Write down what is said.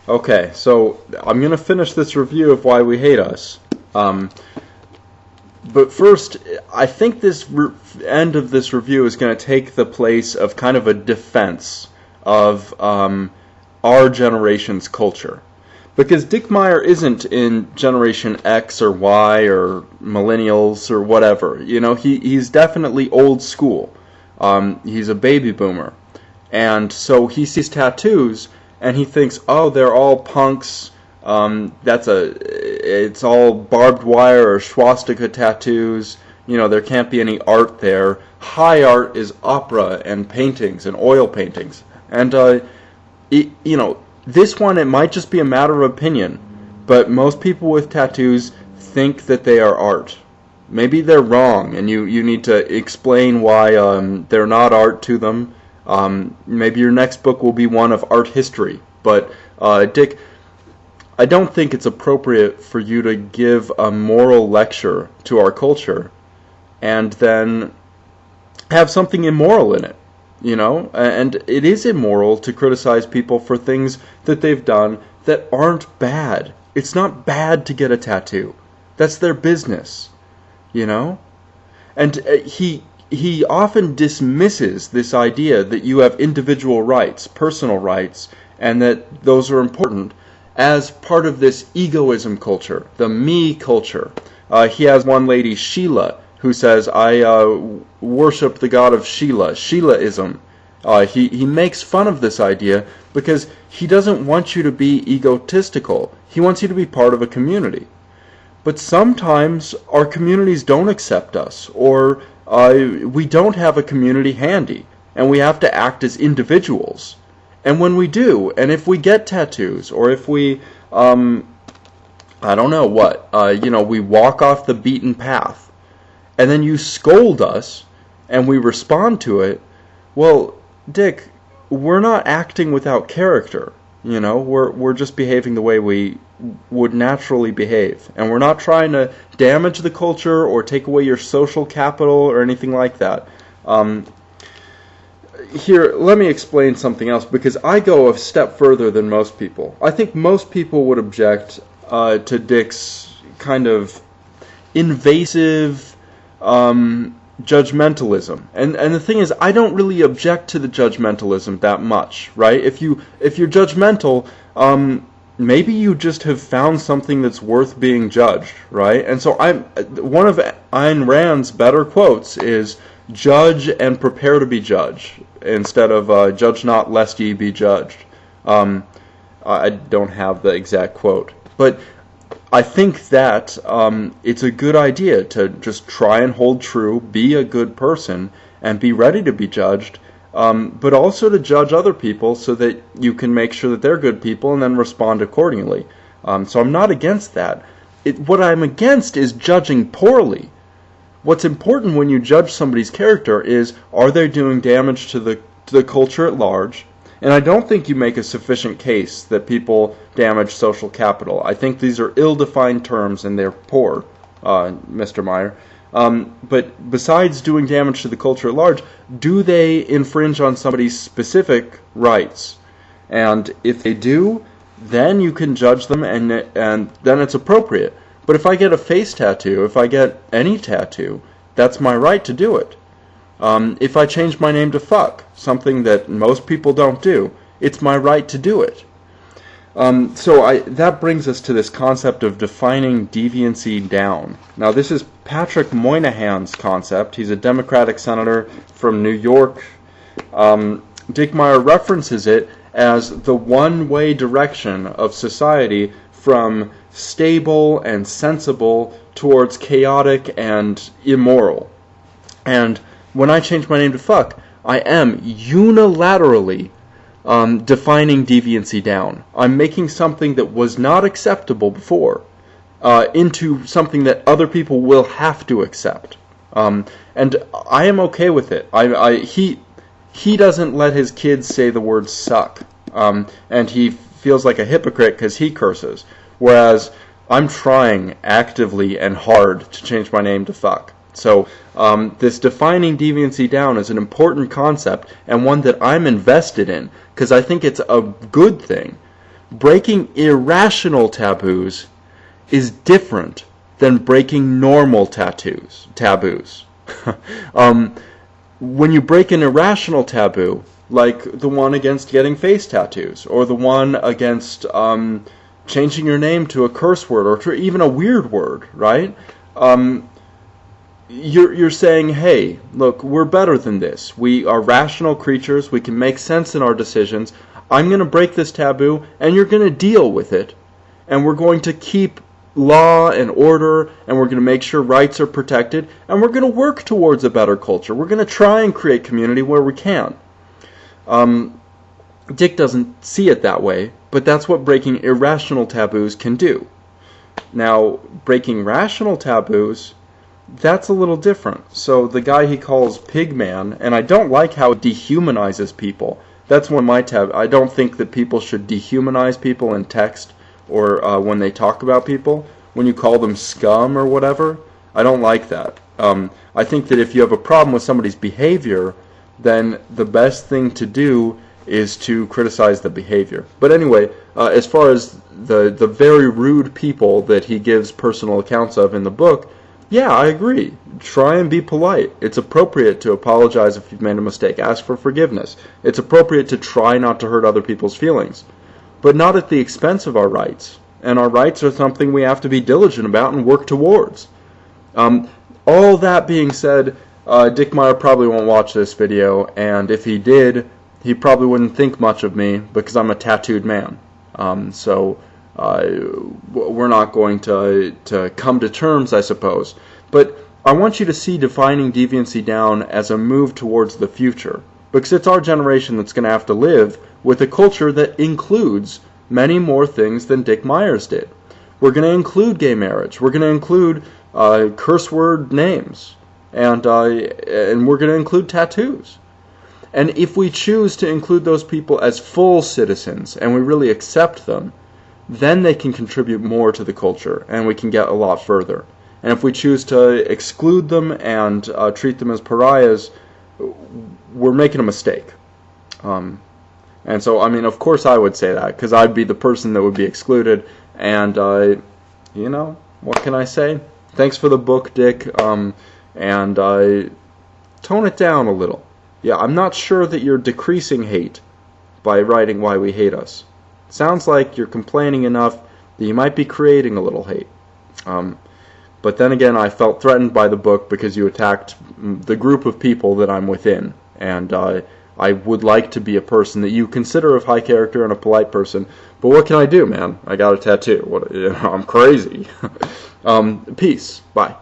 Okay, so I'm going to finish this review of Why We Hate Us. But first, I think this end of this review is going to take the place of kind of a defense of our generation's culture. Because Dick Meyer isn't in Generation X or Y or Millennials or whatever. You know, he's definitely old school. He's a baby boomer. And so he sees tattoos and he thinks, oh, they're all punks. It's all barbed wire or swastika tattoos. You know, there can't be any art there. High art is opera and paintings and oil paintings. And, you know, this one, it might just be a matter of opinion, but most people with tattoos think that they are art. Maybe they're wrong, and you need to explain why they're not art to them. Maybe your next book will be one of art history. But, Dick, I don't think it's appropriate for you to give a moral lecture to our culture and then have something immoral in it. You know, and it is immoral to criticize people for things that they've done that aren't bad. It's not bad to get a tattoo. That's their business, you know? And he often dismisses this idea that you have individual rights, personal rights, and that those are important as part of this egoism culture, the me culture. He has one lady, Sheila, who says, I worship the god of Sheila, Sheilaism. He makes fun of this idea because he doesn't want you to be egotistical. He wants you to be part of a community. But sometimes our communities don't accept us, or we don't have a community handy, and we have to act as individuals. And when we do, and if we get tattoos, or if we, I don't know what, we walk off the beaten path, and then you scold us, and we respond to it, well, Dick, we're not acting without character, you know, we're just behaving the way we would naturally behave, and we're not trying to damage the culture or take away your social capital or anything like that. Here, let me explain something else, because I go a step further than most people. I think most people would object to Dick's kind of invasive judgmentalism, and the thing is, I don't really object to the judgmentalism that much, right? If you're judgmental, maybe you just have found something that's worth being judged, right? And so one of Ayn Rand's better quotes is, "Judge and prepare to be judged," instead of "Judge not lest ye be judged." I don't have the exact quote, but I think that it's a good idea to just try and hold true, be a good person, and be ready to be judged, but also to judge other people so that you can make sure that they're good people and then respond accordingly. So I'm not against that. What I'm against is judging poorly. What's important when you judge somebody's character is, are they doing damage to the culture at large? And I don't think you make a sufficient case that people damage social capital. I think these are ill-defined terms and they're poor, Mr. Meyer. But besides doing damage to the culture at large, do they infringe on somebody's specific rights? And if they do, then you can judge them, and then it's appropriate. But if I get a face tattoo, if I get any tattoo, that's my right to do it. If I change my name to fuck, something that most people don't do, it's my right to do it. So that brings us to this concept of defining deviancy down. Now, this is Patrick Moynihan's concept. He's a Democratic senator from New York. Dick Meyer references it as the one-way direction of society from stable and sensible towards chaotic and immoral. And when I change my name to fuck, I am unilaterally defining deviancy down. I'm making something that was not acceptable before into something that other people will have to accept. And I am okay with it. He doesn't let his kids say the word suck. And he feels like a hypocrite because he curses. Whereas I'm trying actively and hard to change my name to fuck. So this defining deviancy down is an important concept, and one that I'm invested in, because I think it's a good thing. breaking irrational taboos is different than breaking normal taboos. When you break an irrational taboo, like the one against getting face tattoos, or the one against changing your name to a curse word, or to even a weird word, right? You're saying, hey, look, we're better than this. We are rational creatures. We can make sense in our decisions. I'm going to break this taboo, and you're going to deal with it. And we're going to keep law and order, and we're going to make sure rights are protected, and we're going to work towards a better culture. We're going to try and create community where we can. Dick doesn't see it that way, but that's what breaking irrational taboos can do. Now, breaking rational taboos, that's a little different. So the guy he calls Pigman, and I don't like how it dehumanizes people. That's one of my tabs. I don't think that people should dehumanize people in text or when they talk about people. When you call them scum or whatever, I don't like that. I think that if you have a problem with somebody's behavior, then the best thing to do is to criticize the behavior. But anyway, as far as the very rude people that he gives personal accounts of in the book, yeah, I agree. Try and be polite. It's appropriate to apologize if you've made a mistake. Ask for forgiveness. It's appropriate to try not to hurt other people's feelings, but not at the expense of our rights. And our rights are something we have to be diligent about and work towards. All that being said, Dick Meyer probably won't watch this video, and if he did, he probably wouldn't think much of me because I'm a tattooed man. So we're not going to come to terms, I suppose. But I want you to see defining deviancy down as a move towards the future, because it's our generation that's going to have to live with a culture that includes many more things than Dick Myers did. We're going to include gay marriage. We're going to include curse word names, and we're going to include tattoos. And if we choose to include those people as full citizens, and we really accept them, then they can contribute more to the culture, and we can get a lot further. And if we choose to exclude them and treat them as pariahs, we're making a mistake. And so, I mean, of course I would say that, because I'd be the person that would be excluded, and, you know, what can I say? Thanks for the book, Dick, and tone it down a little. Yeah, I'm not sure that you're decreasing hate by writing Why We Hate Us. Sounds like you're complaining enough that you might be creating a little hate. But then again, I felt threatened by the book because you attacked the group of people that I'm within. And I would like to be a person that you consider of high character and a polite person. But what can I do, man? I got a tattoo. I'm crazy. Peace. Bye.